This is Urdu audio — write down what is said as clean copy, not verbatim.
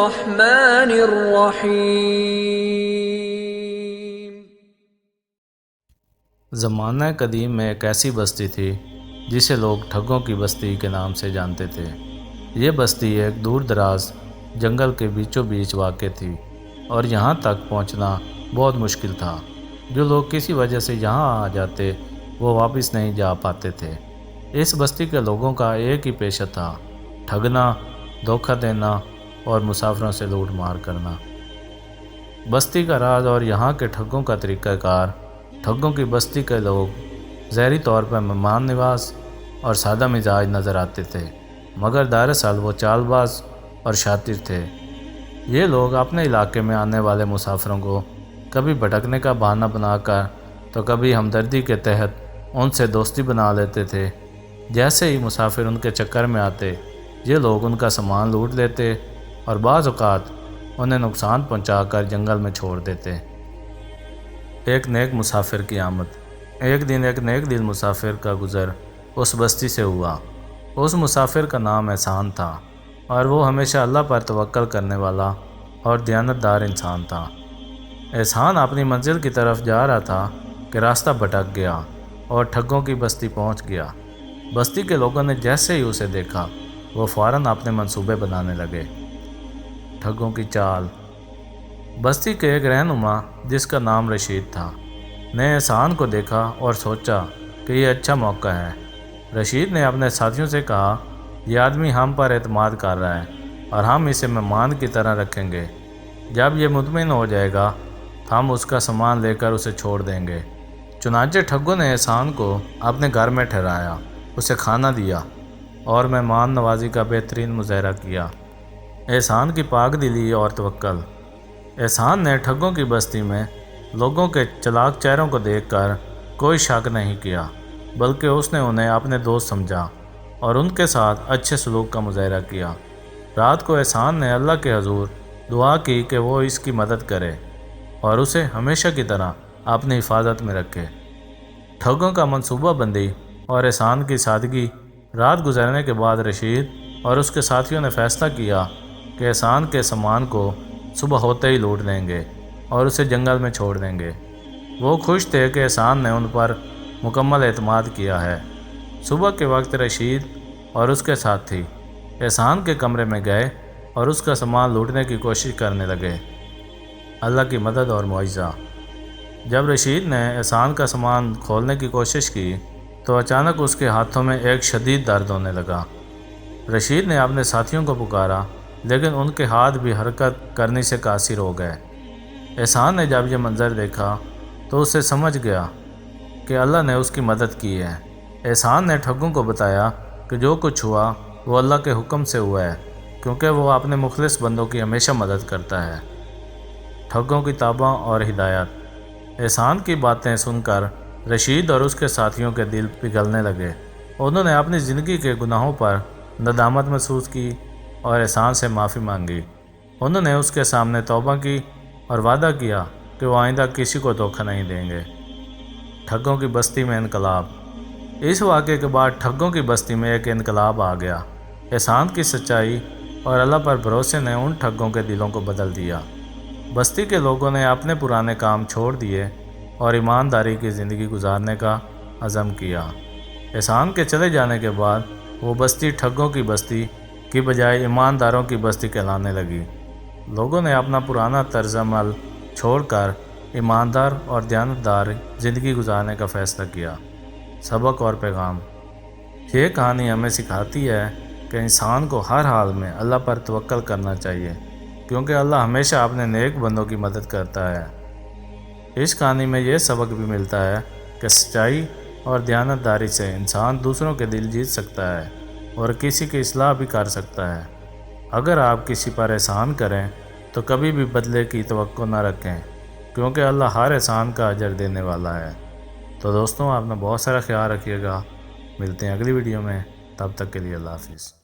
الرحمن الرحیم۔ زمانہ قدیم میں ایک ایسی بستی تھی جسے لوگ ٹھگوں کی بستی کے نام سے جانتے تھے۔ یہ بستی ایک دور دراز جنگل کے بیچوں بیچ واقع تھی اور یہاں تک پہنچنا بہت مشکل تھا۔ جو لوگ کسی وجہ سے یہاں آ جاتے وہ واپس نہیں جا پاتے تھے۔ اس بستی کے لوگوں کا ایک ہی پیشہ تھا، ٹھگنا، دھوکہ دینا اور مسافروں سے لوٹ مار کرنا۔ بستی کا راز اور یہاں کے ٹھگوں کا طریقہ کار۔ ٹھگوں کی بستی کے لوگ ظاہری طور پر مہمان نواز اور سادہ مزاج نظر آتے تھے، مگر دراصل وہ چال باز اور شاطر تھے۔ یہ لوگ اپنے علاقے میں آنے والے مسافروں کو کبھی بھٹکنے کا بہانہ بنا کر تو کبھی ہمدردی کے تحت ان سے دوستی بنا لیتے تھے۔ جیسے ہی مسافر ان کے چکر میں آتے، یہ لوگ ان کا سامان لوٹ لیتے اور بعض اوقات انہیں نقصان پہنچا کر جنگل میں چھوڑ دیتے۔ ایک نیک مسافر کی آمد۔ ایک دن ایک نیک دل مسافر کا گزر اس بستی سے ہوا۔ اس مسافر کا نام احسان تھا اور وہ ہمیشہ اللہ پر توکل کرنے والا اور دیانتدار انسان تھا۔ احسان اپنی منزل کی طرف جا رہا تھا کہ راستہ بھٹک گیا اور ٹھگوں کی بستی پہنچ گیا۔ بستی کے لوگوں نے جیسے ہی اسے دیکھا وہ فوراً اپنے منصوبے بنانے لگے۔ ٹھگوں کی چال۔ بستی کے ایک رہنما جس کا نام رشید تھا نے احسان کو دیکھا اور سوچا کہ یہ اچھا موقع ہے۔ رشید نے اپنے ساتھیوں سے کہا، یہ آدمی ہم پر اعتماد کر رہا ہے اور ہم اسے مہمان کی طرح رکھیں گے۔ جب یہ مطمئن ہو جائے گا تو ہم اس کا سامان لے کر اسے چھوڑ دیں گے۔ چنانچہ ٹھگوں نے احسان کو اپنے گھر میں ٹھہرایا، اسے کھانا دیا اور مہمان نوازی کا بہترین مظاہرہ کیا۔ احسان کی پاک دلی اور توکل۔ احسان نے ٹھگوں کی بستی میں لوگوں کے چلاک چہروں کو دیکھ کر کوئی شک نہیں کیا، بلکہ اس نے انہیں اپنے دوست سمجھا اور ان کے ساتھ اچھے سلوک کا مظاہرہ کیا۔ رات کو احسان نے اللہ کے حضور دعا کی کہ وہ اس کی مدد کرے اور اسے ہمیشہ کی طرح اپنی حفاظت میں رکھے۔ ٹھگوں کا منصوبہ بندی اور احسان کی سادگی۔ رات گزرنے کے بعد رشید اور اس کے ساتھیوں نے فیصلہ کیا کہ احسان کے سامان کو صبح ہوتے ہی لوٹ لیں گے اور اسے جنگل میں چھوڑ دیں گے۔ وہ خوش تھے کہ احسان نے ان پر مکمل اعتماد کیا ہے۔ صبح کے وقت رشید اور اس کے ساتھی احسان کے کمرے میں گئے اور اس کا سامان لوٹنے کی کوشش کرنے لگے۔ اللہ کی مدد اور معجزہ۔ جب رشید نے احسان کا سامان کھولنے کی کوشش کی تو اچانک اس کے ہاتھوں میں ایک شدید درد ہونے لگا۔ رشید نے اپنے ساتھیوں کو پکارا لیکن ان کے ہاتھ بھی حرکت کرنے سے قاصر ہو گئے۔ احسان نے جب یہ منظر دیکھا تو اسے سمجھ گیا کہ اللہ نے اس کی مدد کی ہے۔ احسان نے ٹھگوں کو بتایا کہ جو کچھ ہوا وہ اللہ کے حکم سے ہوا ہے، کیونکہ وہ اپنے مخلص بندوں کی ہمیشہ مدد کرتا ہے۔ ٹھگوں کی تاباں اور ہدایت۔ احسان کی باتیں سن کر رشید اور اس کے ساتھیوں کے دل پگھلنے لگے۔ انہوں نے اپنی زندگی کے گناہوں پر ندامت محسوس کی اور احسان سے معافی مانگی۔ انہوں نے اس کے سامنے توبہ کی اور وعدہ کیا کہ وہ آئندہ کسی کو دھوکہ نہیں دیں گے۔ ٹھگوں کی بستی میں انقلاب۔ اس واقعے کے بعد ٹھگوں کی بستی میں ایک انقلاب آ گیا۔ احسان کی سچائی اور اللہ پر بھروسے نے ان ٹھگوں کے دلوں کو بدل دیا۔ بستی کے لوگوں نے اپنے پرانے کام چھوڑ دیے اور ایمانداری کی زندگی گزارنے کا عزم کیا۔ احسان کے چلے جانے کے بعد وہ بستی ٹھگوں کی بستی کی بجائے ایمانداروں کی بستی کہلانے لگی۔ لوگوں نے اپنا پرانا طرز عمل چھوڑ کر ایماندار اور دیانتدار زندگی گزارنے کا فیصلہ کیا۔ سبق اور پیغام۔ یہ کہانی ہمیں سکھاتی ہے کہ انسان کو ہر حال میں اللہ پر توکل کرنا چاہیے، کیونکہ اللہ ہمیشہ اپنے نیک بندوں کی مدد کرتا ہے۔ اس کہانی میں یہ سبق بھی ملتا ہے کہ سچائی اور دیانتداری سے انسان دوسروں کے دل جیت سکتا ہے اور کسی کی اصلاح بھی کر سکتا ہے۔ اگر آپ کسی پر احسان کریں تو کبھی بھی بدلے کی توقع نہ رکھیں، کیونکہ اللہ ہر احسان کا اجر دینے والا ہے۔ تو دوستوں، آپ نے بہت سارا خیال رکھیے گا۔ ملتے ہیں اگلی ویڈیو میں، تب تک کے لیے اللہ حافظ۔